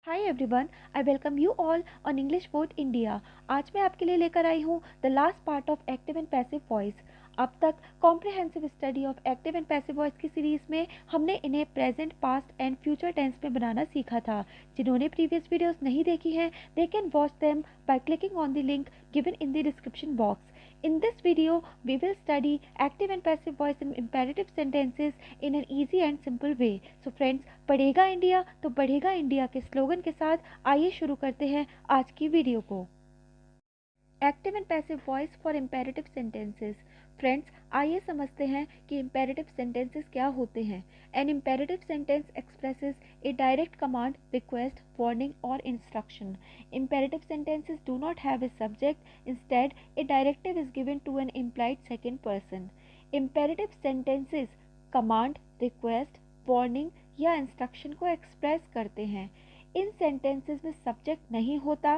Hi everyone, I welcome you all on English Board India. आज मैं आपके लिए लेकर आई हूँ the last part of active and passive voice. अब तक comprehensive study of active and passive voice की सीरीज़ में हमने इन्हें present, past and future tense में बनाना सीखा था। जिन्होंने प्रीवियस वीडियोस नहीं देखी हैं, they can watch them by clicking on the link given in the description box. In this video, we will study active and passive voice in imperative sentences in an easy and simple way. So friends, पढ़ेगा India तो बढ़ेगा India के slogan के साथ आइए शुरू करते हैं आज की वीडियो को। Active and passive voice for imperative sentences. Friends, आइए समझते हैं कि इम्पेरेटिव सेंटेंसेस क्या होते हैं। An imperative sentence expresses a direct command, request, warning और instruction. Imperative sentences do not have a subject, instead a directive is given to an implied second person. Imperative sentences command, request, warning या instruction को express करते हैं। इन sentences में subject नहीं होता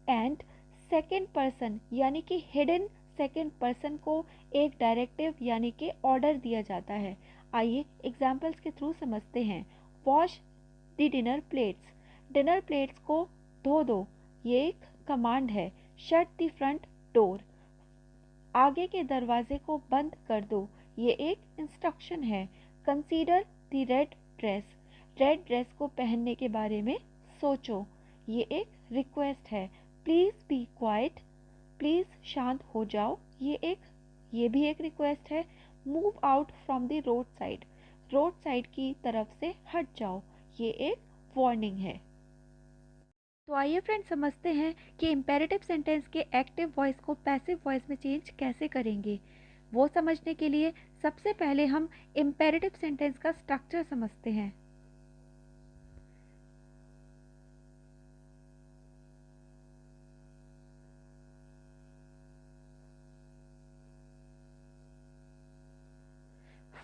and second person यानी कि हिडन सेकेंड पर्सन को एक डायरेक्टिव यानी कि ऑर्डर दिया जाता है। आइए एग्जाम्पल्स के थ्रू समझते हैं। Wash the dinner plates, dinner plates को धो दो, ये एक कमांड है। शट द फ्रंट डोर, आगे के दरवाजे को बंद कर दो, ये एक इंस्ट्रक्शन है। Consider the red dress, red dress को पहनने के बारे में सोचो, ये एक रिक्वेस्ट है। प्लीज़ बी क्वाइट, प्लीज़ शांत हो जाओ, ये भी एक रिक्वेस्ट है। Move out from the road side, road side की तरफ से हट जाओ, ये एक वार्निंग है। तो आइए फ्रेंड्स समझते हैं कि इम्पेरेटिव सेंटेंस के एक्टिव वॉइस को पैसिव वॉइस में चेंज कैसे करेंगे। वो समझने के लिए सबसे पहले हम इम्पेरेटिव सेंटेंस का स्ट्रक्चर समझते हैं।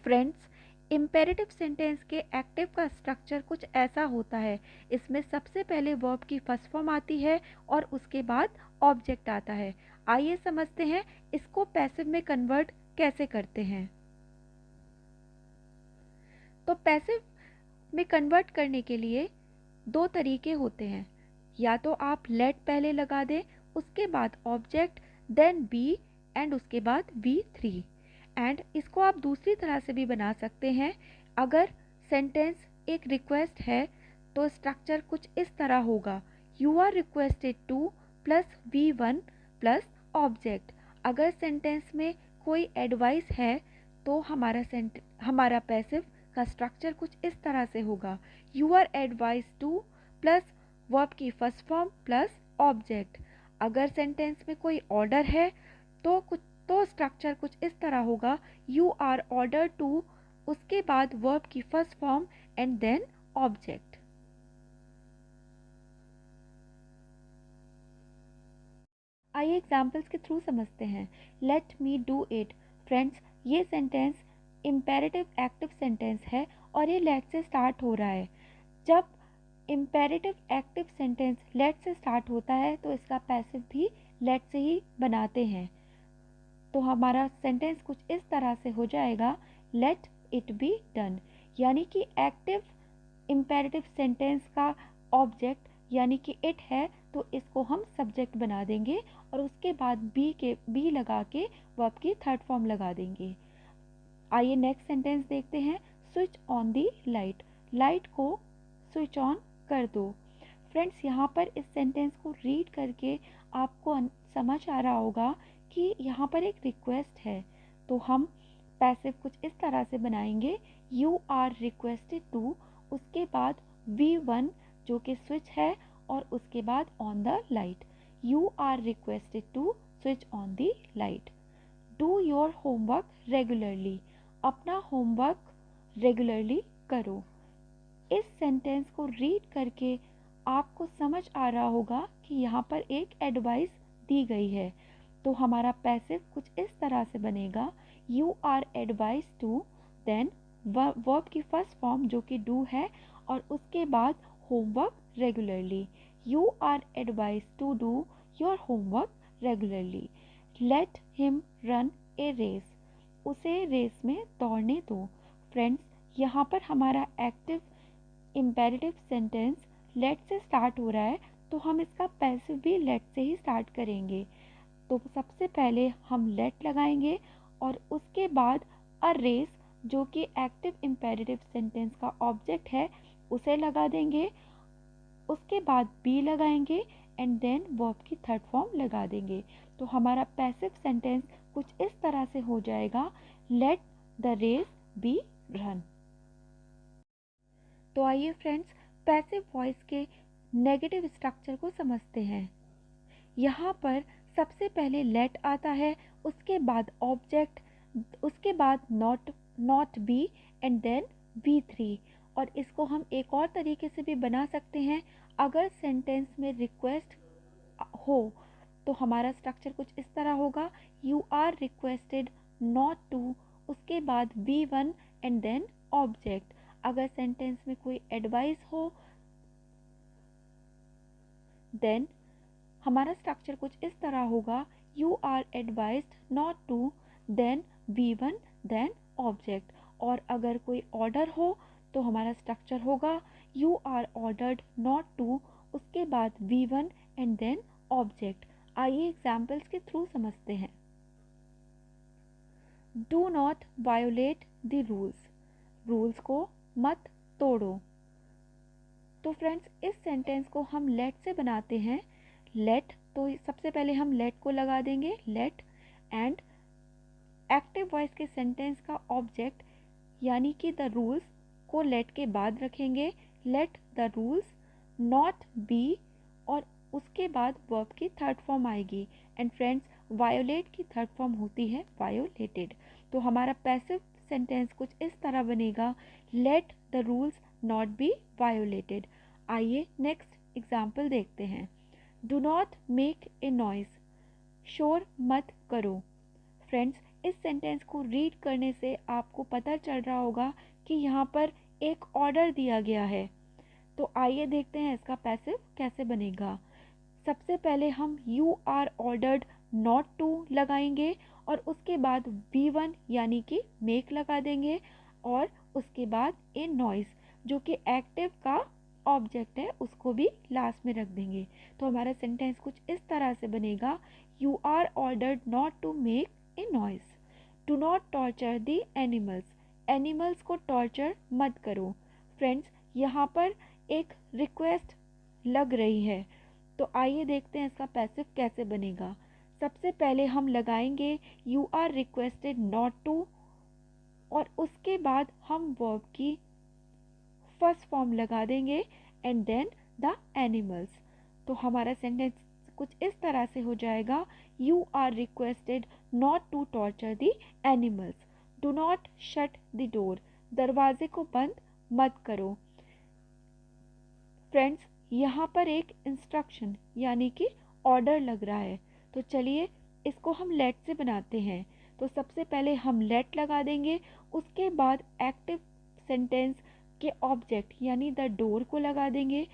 फ्रेंड्स, इम्पेरेटिव सेंटेंस के एक्टिव का स्ट्रक्चर कुछ ऐसा होता है। इसमें सबसे पहले वर्ब की फर्स्ट फॉर्म आती है और उसके बाद ऑब्जेक्ट आता है। आइए समझते हैं इसको पैसिव में कन्वर्ट कैसे करते हैं। तो पैसिव में कन्वर्ट करने के लिए दो तरीके होते हैं। या तो आप लेट पहले लगा दें, उसके बाद ऑब्जेक्ट, देन बी एंड उसके बाद V3। एंड इसको आप दूसरी तरह से भी बना सकते हैं। अगर सेंटेंस एक रिक्वेस्ट है तो स्ट्रक्चर कुछ इस तरह होगा, you are requested to plus V1 plus object. अगर सेंटेंस में कोई एडवाइस है तो हमारा पैसिव का स्ट्रक्चर कुछ इस तरह से होगा, you are advise to plus verb की फर्स्ट फॉर्म प्लस ऑब्जेक्ट। अगर सेंटेंस में कोई ऑर्डर है तो स्ट्रक्चर कुछ इस तरह होगा, यू आर ऑर्डर टू, उसके बाद वर्ब की first form and then object. आइए एग्जाम्पल्स के थ्रू समझते हैं। Let me do it. Friends, ये सेंटेंस इम्पेरेटिव एक्टिव सेंटेंस है और ये लेट से स्टार्ट हो रहा है। जब इम्पेरेटिव एक्टिव सेंटेंस लेट से स्टार्ट होता है तो इसका पैसिव भी लेट से ही बनाते हैं। तो हमारा सेंटेंस कुछ इस तरह से हो जाएगा, लेट इट बी डन। यानी कि एक्टिव इम्पेरेटिव सेंटेंस का ऑब्जेक्ट यानी कि इट है तो इसको हम सब्जेक्ट बना देंगे और उसके बाद बी लगा के वर्ब की थर्ड फॉर्म लगा देंगे। आइए नेक्स्ट सेंटेंस देखते हैं। Switch on the light, light को स्विच ऑन कर दो। फ्रेंड्स, यहाँ पर इस सेंटेंस को रीड करके आपको समझ आ रहा होगा कि यहाँ पर एक रिक्वेस्ट है। तो हम पैसिव कुछ इस तरह से बनाएंगे, यू आर रिक्वेस्टेड टू, उसके बाद V1 जो कि स्विच है और उसके बाद on the light, you are requested to switch on the light. Do your homework regularly, अपना होमवर्क रेगुलरली करो। इस सेंटेंस को रीड करके आपको समझ आ रहा होगा कि यहाँ पर एक एडवाइस दी गई है। तो हमारा पैसिव कुछ इस तरह से बनेगा, you are advise to, then verb की फर्स्ट फॉर्म जो कि डू है और उसके बाद homework regularly, you are advise to do your homework regularly. Let him run a race, उसे रेस में दौड़ने दो। फ्रेंड्स, यहाँ पर हमारा एक्टिव इम्पेरेटिव सेंटेंस लेट से स्टार्ट हो रहा है तो हम इसका पैसिव भी लेट से ही स्टार्ट करेंगे। तो सबसे पहले हम लेट लगाएंगे और उसके बाद अ रेस जो कि एक्टिव इम्पेरेटिव सेंटेंस का ऑब्जेक्ट है उसे लगा देंगे, उसके बाद बी लगाएंगे एंड देन वर्ब की थर्ड फॉर्म लगा देंगे। तो हमारा पैसिव सेंटेंस कुछ इस तरह से हो जाएगा, let the race be run. तो आइए फ्रेंड्स पैसिव वॉइस के नेगेटिव स्ट्रक्चर को समझते हैं। यहाँ पर सबसे पहले लेट आता है, उसके बाद ऑब्जेक्ट, उसके बाद not be and then V3। और इसको हम एक और तरीके से भी बना सकते हैं, अगर सेंटेंस में रिक्वेस्ट हो तो हमारा स्ट्रक्चर कुछ इस तरह होगा, you are requested not to, उसके बाद V1 एंड देन ऑब्जेक्ट। अगर सेंटेंस में कोई एडवाइस हो देन हमारा स्ट्रक्चर कुछ इस तरह होगा, you are advised not to, then V1 then object. और अगर कोई ऑर्डर हो तो हमारा स्ट्रक्चर होगा, you are ordered not to, उसके बाद V1 एंड देन ऑब्जेक्ट। आइए एग्जाम्पल्स के थ्रू समझते हैं। Do not violate the rules, rules को मत तोड़ो। तो फ्रेंड्स इस सेंटेंस को हम लेट से बनाते हैं। लेट, तो सबसे पहले हम लेट को लगा देंगे, लेट, एंड एक्टिव वॉइस के सेंटेंस का ऑब्जेक्ट यानी कि द रूल्स को लेट के बाद रखेंगे, let the rules not be, और उसके बाद वर्ब की थर्ड फॉर्म आएगी। एंड फ्रेंड्स वायोलेट की थर्ड फॉर्म होती है वायोलेटेड। तो हमारा पैसिव सेंटेंस कुछ इस तरह बनेगा, let the rules not be violated. आइए नेक्स्ट एग्जाम्पल देखते हैं। Do not make a noise, शोर मत करो। फ्रेंड्स इस सेंटेंस को रीड करने से आपको पता चल रहा होगा कि यहाँ पर एक ऑर्डर दिया गया है। तो आइए देखते हैं इसका पैसिव कैसे बनेगा। सबसे पहले हम you are ordered not to लगाएंगे और उसके बाद V1 यानी कि मेक लगा देंगे और उसके बाद ए नॉइस जो कि एक्टिव का ऑब्जेक्ट है उसको भी लास्ट में रख देंगे। तो हमारा सेंटेंस कुछ इस तरह से बनेगा, you are ordered not to make a noise. Do not torture the animals, animals को टॉर्चर मत करो। फ्रेंड्स यहाँ पर एक रिक्वेस्ट लग रही है, तो आइए देखते हैं इसका पैसिव कैसे बनेगा। सबसे पहले हम लगाएंगे you are requested not to और उसके बाद हम वर्ब की फर्स्ट फॉर्म लगा देंगे एंड देन द एनिमल्स। तो हमारा सेंटेंस कुछ इस तरह से हो जाएगा, you are requested not to torture the animals. Do not shut the door, दरवाजे को बंद मत करो। फ्रेंड्स यहाँ पर एक इंस्ट्रक्शन यानी कि ऑर्डर लग रहा है, तो चलिए इसको हम लेट से बनाते हैं। तो सबसे पहले हम लेट लगा देंगे, उसके बाद एक्टिव सेंटेंस के ऑब्जेक्ट यानी द डोर को लगा देंगे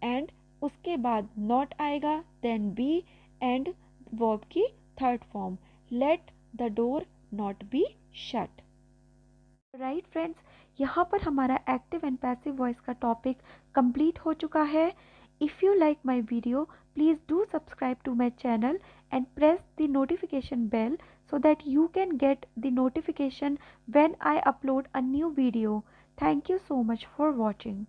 एंड उसके बाद नॉट आएगा, देन बी एंड वर्ब की third form, let the door not be shut. Right friends, यहाँ पर हमारा एक्टिव एंड पैसिव वॉइस का टॉपिक कंप्लीट हो चुका है। If you like my video please do subscribe to my channel and press the notification bell so that you can get the notification when I upload a new video. Thank you so much for watching.